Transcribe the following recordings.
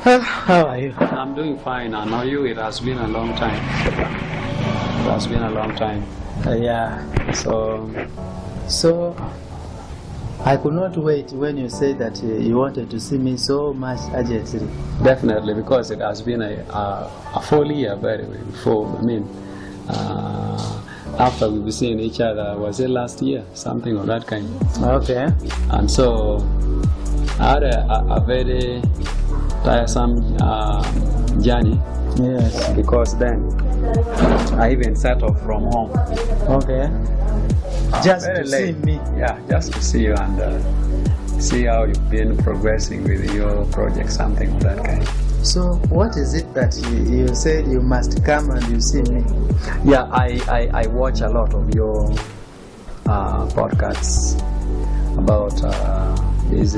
How are you? I'm doing fine. I know you. It has been a long time. It has been a long time. Yeah. So I could not wait when you said that you wanted to see me so much urgently. Definitely, because it has been a full year, very before. I mean, after we've seen each other, was it last year? Something of that kind. Okay. And so I had a very tiresome journey. Yes. Because then I even set off from home. Okay. Just Very to late. see me. Yeah, just to see you and see how you've been progressing with your project, something of that kind. So what is it that you said you must come and you see me? Yeah, I watch a lot of your podcasts about these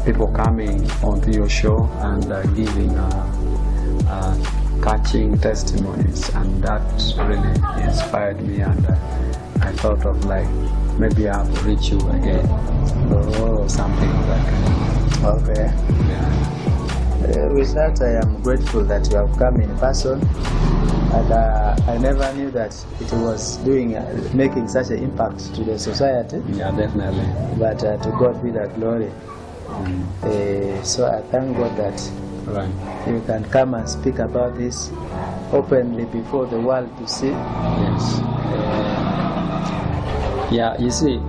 people coming onto your show and giving catching testimonies, and that really inspired me, and I thought of like maybe I have to reach you again or something like that. Okay. Yeah. With that, I am grateful that you have come in person, and I never knew that it was making such an impact to the society. Yeah, definitely. But to God be the glory. So I thank God that Right. you can come and speak about this openly before the world to see. Yes. Yeah, you see,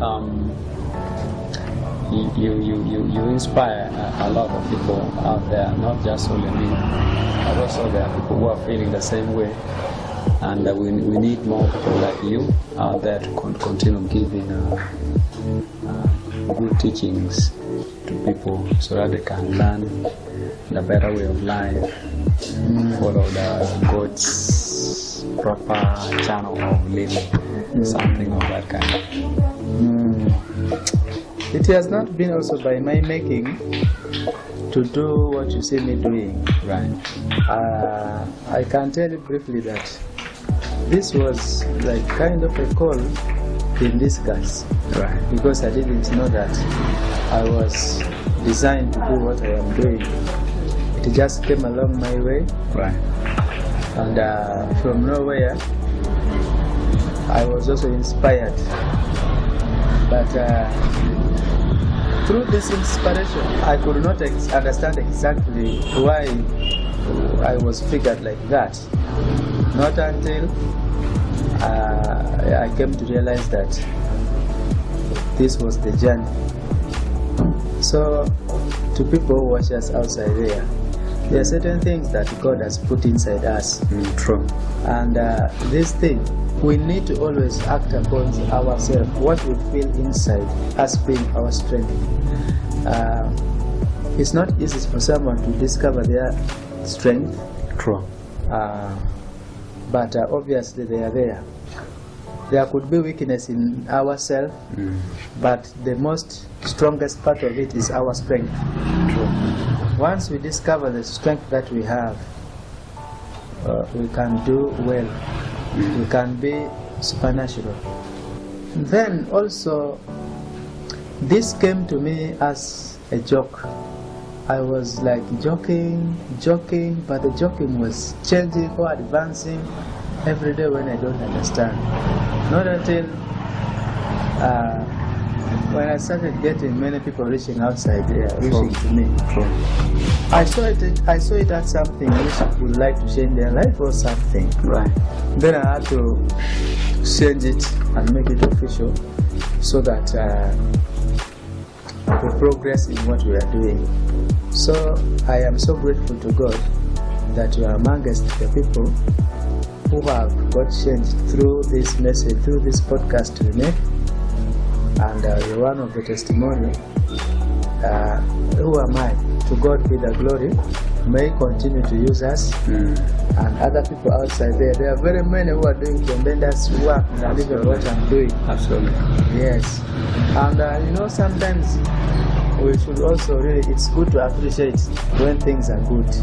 you inspire a lot of people out there, not just only me, but also there are people who are feeling the same way, and we need more people like you out there to continue giving good teachings to people so that they can learn the better way of life, follow the God's proper channel of living, something of that kind. It has not been also by my making to do what you see me doing. Right. I can tell you briefly that this was like kind of a call in disguise. Right. Because I didn't know that I was designed to do what I am doing. It just came along my way. Right. And from nowhere, I was also inspired. But through this inspiration, I could not understand exactly why I was figured like that. Not until I came to realize that this was the journey. So, to people who watch us outside there are certain things that God has put inside us. True. And this thing, we need to always act upon ourselves, what we feel inside as being our strength. It's not easy for someone to discover their strength. True. But obviously they are there. There could be weakness in ourselves, but the most strongest part of it is our strength. True. Once we discover the strength that we have, we can do well. We can be supernatural. Then also, this came to me as a joke. I was like joking, but the joking was changing or advancing every day when I don't understand. Not until when I started getting many people reaching outside there, reaching to me. I saw it as something which would like to change their life or something. Right. Then I had to change it and make it official so that we progress in what we are doing. So I am so grateful to God that you are amongst the people who have got changed through this message, through this podcast we make. And you're one of the testimony. Who am I? To God be the glory. May continue to use us. And other people outside there are very many who are doing tremendous work and even what I'm doing. Absolutely. Yes. And sometimes we should also really, it's good to appreciate when things are good.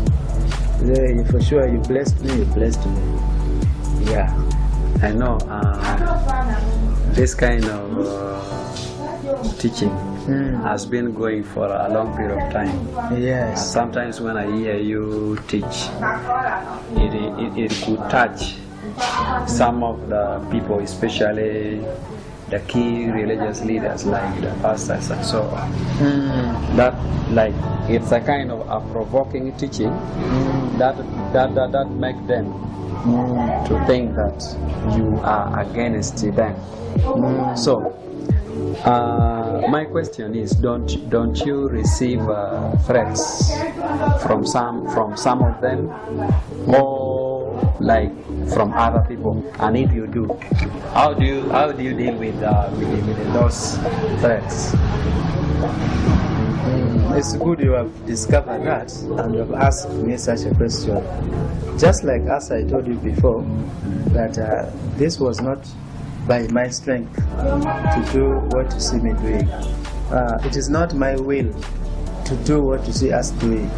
For sure, you blessed me, you blessed me. Yeah. I know this kind of teaching has been going for a long period of time. And Yes. sometimes when I hear you teach, it could touch some of the people, especially the key religious leaders like the pastors and so on. That like it's a kind of a provoking teaching that make them to think that you are against them. So my question is, don't you receive threats from some of them, or like from other people? And if you do, how do you deal with those threats? It's good you have discovered that and you have asked me such a question. Just like as I told you before, that this was not by my strength to do what you see me doing. It is not my will to do what you see us doing.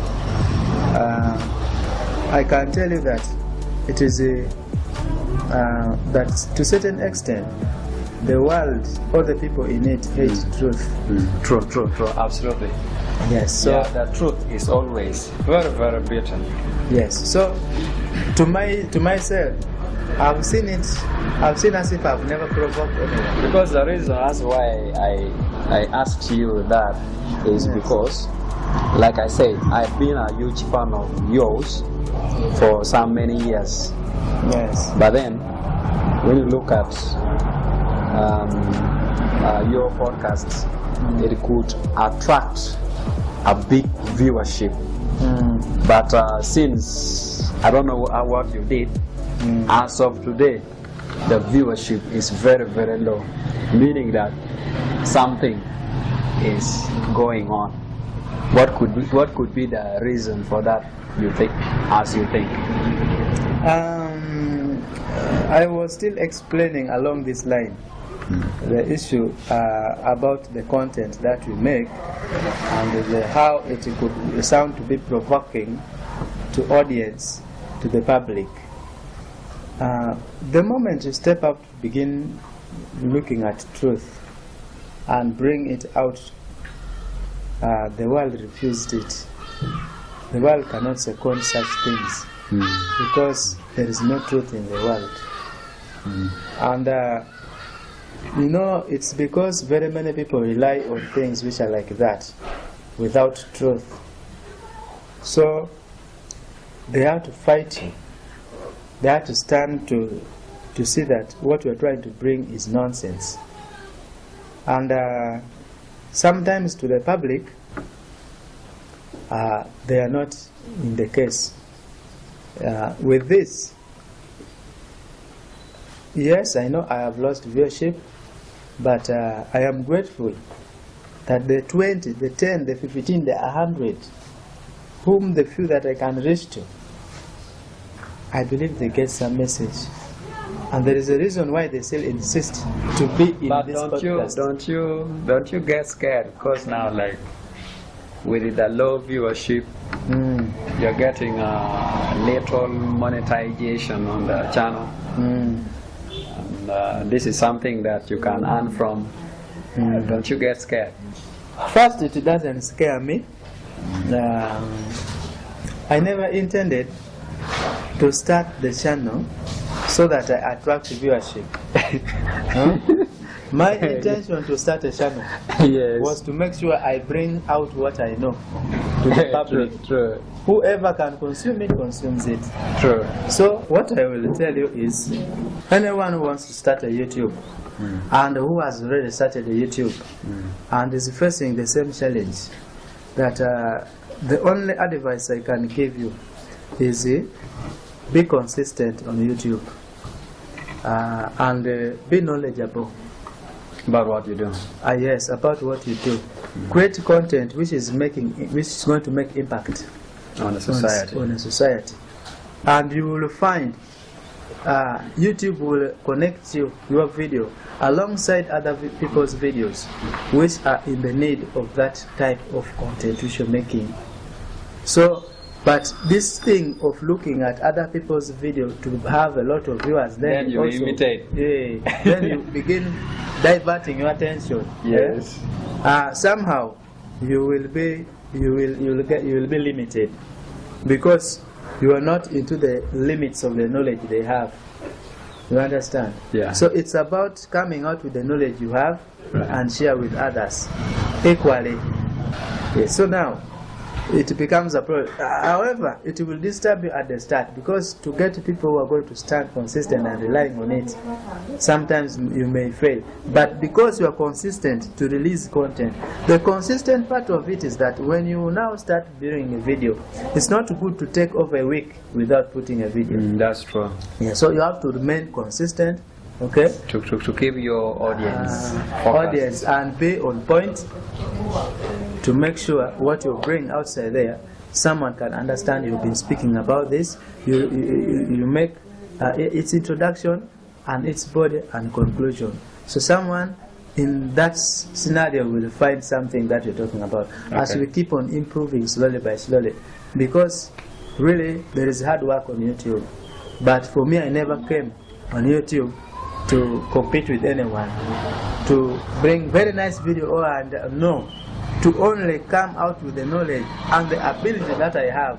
I can tell you that it is that to a certain extent, the world, all the people in it hate truth. True, absolutely. Yes. So Yeah, the truth is always very, very bitter. yes. So to myself, I've seen it. I've seen as if I've never provoked anyone. Because the reason that's why I asked you that is because, like I said, I've been a huge fan of yours for so many years. Yes. But then, when you look at your podcasts, it could attract a big viewership. But since I don't know what you did, as of today, the viewership is very, very low, meaning that something is going on. What could be the reason for that? You think? I was still explaining along this line the issue about the content that we make and how it could sound to be provoking to audience, to the public. The moment you step up to begin looking at truth and bring it out, the world refused it. The world cannot second such things because there is no truth in the world. And it's because very many people rely on things which are like that without truth. So they have to fight you. They have to stand to see that what we are trying to bring is nonsense. And sometimes to the public, they are not in the case. With this, yes, I know I have lost viewership, but I am grateful that the 20, the 10, the 15, the 100, whom the few that I can reach to, I believe they get some message. And there is a reason why they still insist to be in But this podcast. don't you get scared? Because now, like, with the low viewership, you're getting a little monetization on the channel. And this is something that you can earn from. Don't you get scared? First, it doesn't scare me. I never intended to start the channel so that I attract viewership. My intention to start a channel was to make sure I bring out what I know to the public. True. Whoever can consume it, consumes it. True. So what I will tell you is, anyone who wants to start a YouTube and who has already started a YouTube and is facing the same challenge, that the only advice I can give you is be consistent on YouTube and be knowledgeable About what you do. yes, about what you do. Create content which is going to make impact On the society. on a society, and you will find YouTube will connect your video alongside other people's videos which are in the need of that type of content which you're making. So, but this thing of looking at other people's video to have a lot of viewers, Then you also, imitate. then you begin diverting your attention. Yes. Somehow you will be limited because you are not into the limits of the knowledge they have. You understand? Yeah. So it's about coming out with the knowledge you have, right, and share with others equally. Yes. So now it becomes a problem. However, it will disturb you at the start because to get people who are going to stand consistent and relying on it, sometimes you may fail. But because you are consistent to release content, the consistent part of it is that when you now start doing a video, it's not good to take over a week without putting a video. That's true. Yeah, so you have to remain consistent, okay? To keep your audience And be on point to make sure what you bring outside there, someone can understand you've been speaking about this. You make its introduction and its body and conclusion. So someone in that scenario will find something that you're talking about. Okay. As we keep on improving slowly by slowly, because really there is hard work on YouTube. But for me, I never came on YouTube to compete with anyone, to bring very nice video to only come out with the knowledge and the ability that I have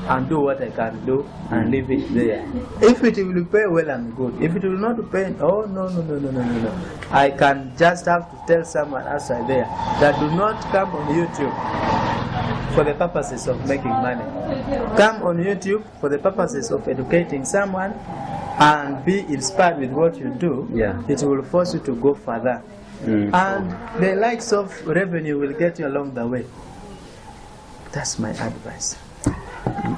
and do what I can do and leave it there. If it will pay well and good, if it will not pay, no. I can just have to tell someone outside there that do not come on YouTube for the purposes of making money. Come on YouTube for the purposes of educating someone and be inspired with what you do. Yeah. It will force you to go further. And the likes of revenue will get you along the way. That's my advice.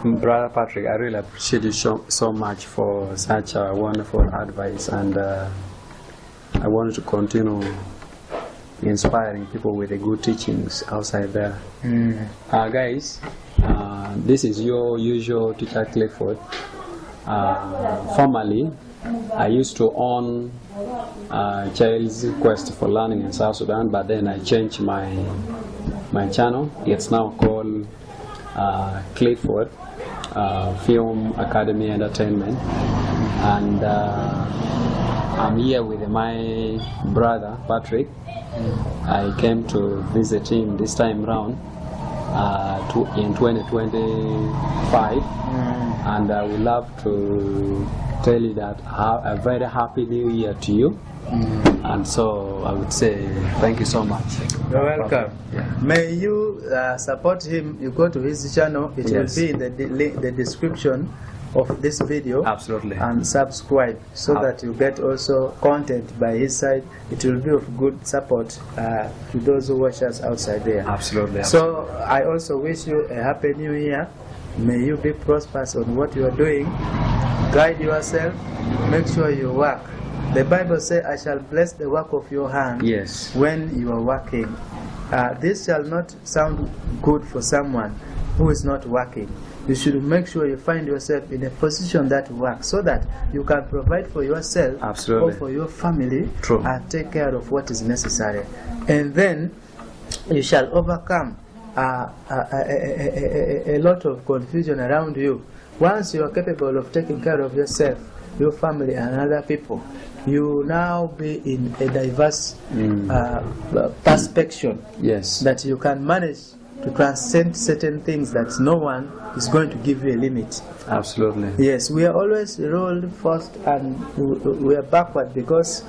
Brother Patrick, I really appreciate you so much for such a wonderful advice, and I want to continue inspiring people with the good teachings outside there. Guys, this is your usual teacher Clifford. Formerly, I used to own Child's Quest for Learning in South Sudan, but then I changed my channel. It's now called Clifford Film Academy Entertainment, and I'm here with my brother Patrick. I came to visit him this time round in 2025, and I would love to tell you that a very happy new year to you. And so I would say thank you so much. You're welcome. Yeah. May you support him. You go to his channel. It will be in the description of this video. Absolutely. And subscribe so that you get also content by his side. It will be of good support to those who watch us outside there. Absolutely. So I also wish you a happy new year. May you be prosperous on what you are doing. Guide yourself. Make sure you work. The Bible says, I shall bless the work of your hand. Yes. When you are working. This shall not sound good for someone who is not working. You should make sure you find yourself in a position that works so that you can provide for yourself. Absolutely. Or for your family. True. And take care of what is necessary. And then you shall overcome a lot of confusion around you. Once you are capable of taking care of yourself, your family and other people, you now be in a diverse perspective. Yes. That you can manage to transcend certain things that no one is going to give you a limit. Absolutely. Yes, we are always rolled first and we are backward because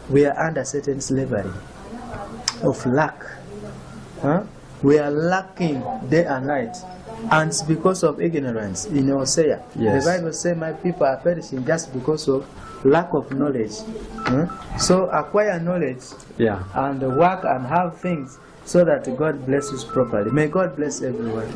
we are under certain slavery of lack. We are lacking day and night. And it's because of ignorance in Hosea. Yes. The Bible says my people are perishing just because of lack of knowledge. So acquire knowledge and work and have things so that God blesses properly. May God bless everyone.